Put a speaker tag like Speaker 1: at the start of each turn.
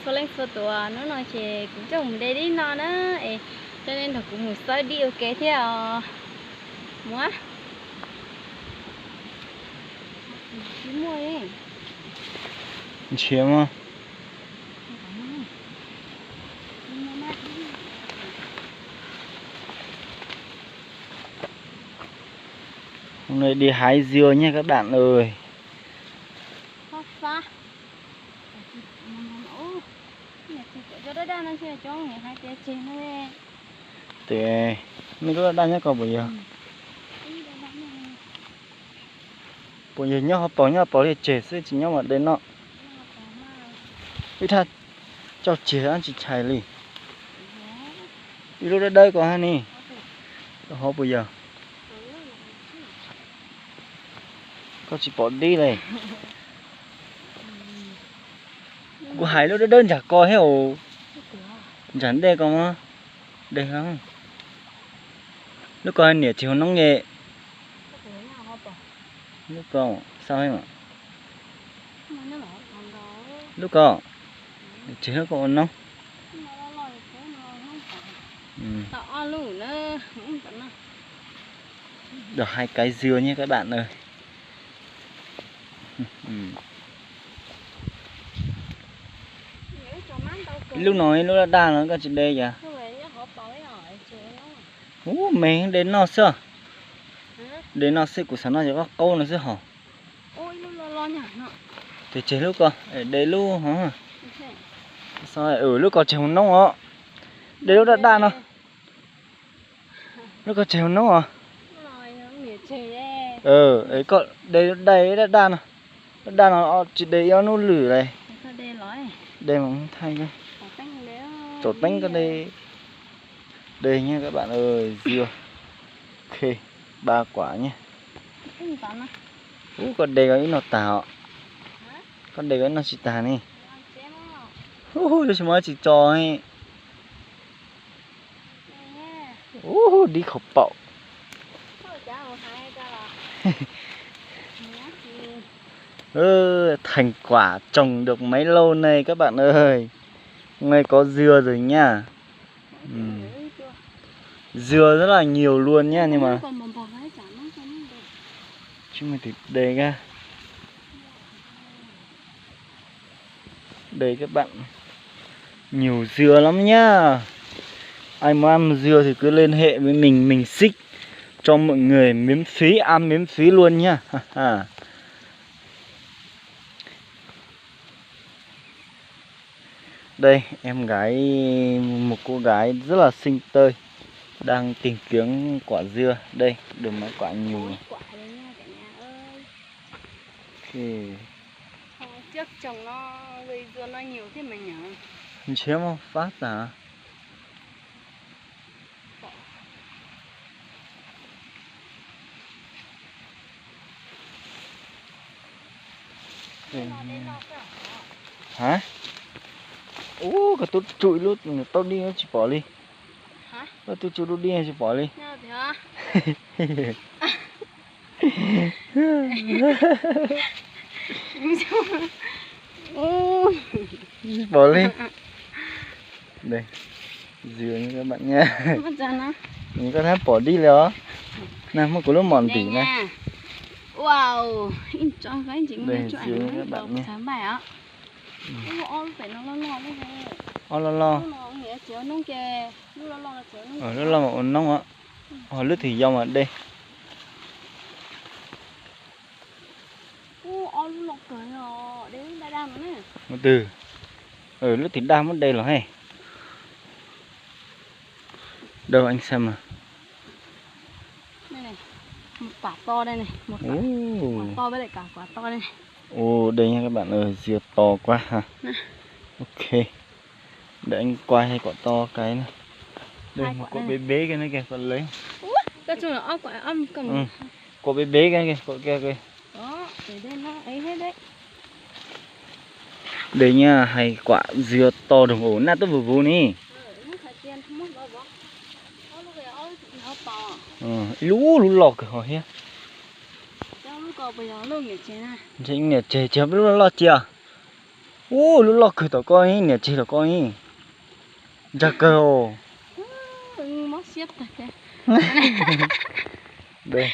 Speaker 1: số lên số tuổi nó nói chỉ cũng trồng đây đi nó nữa cho nên là cũng một số đi ok theo mua mua ấy
Speaker 2: chiếm không? Hôm nay đi hái dưa nha các bạn ơi. Thế mình có đang nhớ còn bây giờ. Bây giờ nhớ họ bỏ đi chế sẽ chỉ nhớ mà đến nó. Ít thật. Cho chế ăn chỉ chạy đi. Đi lúc đây có hai nè. Họ bây giờ. Có chỉ bỏ đi này. Cô hái lúc đơn chả coi hết ồ. Chẳng đây có mà. Đây không? Lúc coi nè chiều nóng nghệ. Lúc con sao em ạ? Lúc con chỉ nó còn nóng. Được 2 cái dưa nhé các bạn ơi. Lúc nói lúc đã nó có chuyện đây vậy. Mẹ đến nó sao? Đến nó sẽ của sáng nó chỉ có câu nó sẽ hả? Thì chế lúc con, để lúc hả? Sao lại ở lúc có chế hồn nóng hả? Để lúc đã đan nó. Lúc có chế hồn nóng hả? Ấy có đây đã đan nó. Đan nó chỉ để nó lử này. Đây mà không thay cơ. Trộn bánh cái đây. Đây nha các bạn ơi, dưa. Ok, 3 quả nhé. Con đây có ít nó tảo. Con đây có ít nó chỉ tà này. Đây mới chỉ cho ấy. Đi khẩu bậu. Thành quả trồng được mấy lâu nay các bạn ơi. Hôm nay có dưa rồi nha. Dưa rất là nhiều luôn nha, nhưng mà chứ mà thì đây ra. Đây các bạn. Nhiều dưa lắm nhá. Ai muốn ăn dưa thì cứ liên hệ với mình xích cho mọi người miễn phí, ăn miễn phí luôn nhá. Đây em gái, một cô gái rất là xinh tươi đang tìm kiếm quả dưa. Đây được mấy quả nhiều.
Speaker 1: Trước trồng nó gây dưa nó nhiều thế mà nhở.
Speaker 2: Chiếm không? Phát hả? Hả? Cả tôi trụi luôn, tao đi nó chỉ bỏ đi.
Speaker 1: Hả?
Speaker 2: Tôi trụi luôn đi chỉ bỏ đi. Bỏ đi. Đây, dừa như các bạn nha. Mình có thể bỏ đi rồi. Này, một cái lúc mòn tỉ này.
Speaker 1: Wow, cho cái chính
Speaker 2: đây dừa như các bạn nha.
Speaker 1: Sáng bài á. Phải nó lo
Speaker 2: lo. Nó lo mà nóng á. Lướt thì dông ở đây. Một từ. Lướt thì đam ở đây là hay. Đâu anh xem nào.
Speaker 1: Đây này. Một quả to đây này, một quả to với lại cả quả to đây này.
Speaker 2: Đây nha các bạn ơi, dưa to quá ha. Ok. Để anh quay hay quả to cái này. Đây một quả bé cái này kìa, con lấy.
Speaker 1: Cái chung là quả âm cầm.
Speaker 2: Quả bé cái kìa, quả kia kìa.
Speaker 1: Đó, để đây nó ấy hết đấy.
Speaker 2: Đây nha, hay quả dưa to đồng ổn nè, tôi vừa vô nè. Lú lọt kìa hỏi ha. Chính là chè chấm lúc lo chưa? ô lúc lọt khởi tao coi nhỉ chỉ tao coi già cơ
Speaker 1: Mất xếp thật kìa.
Speaker 2: đây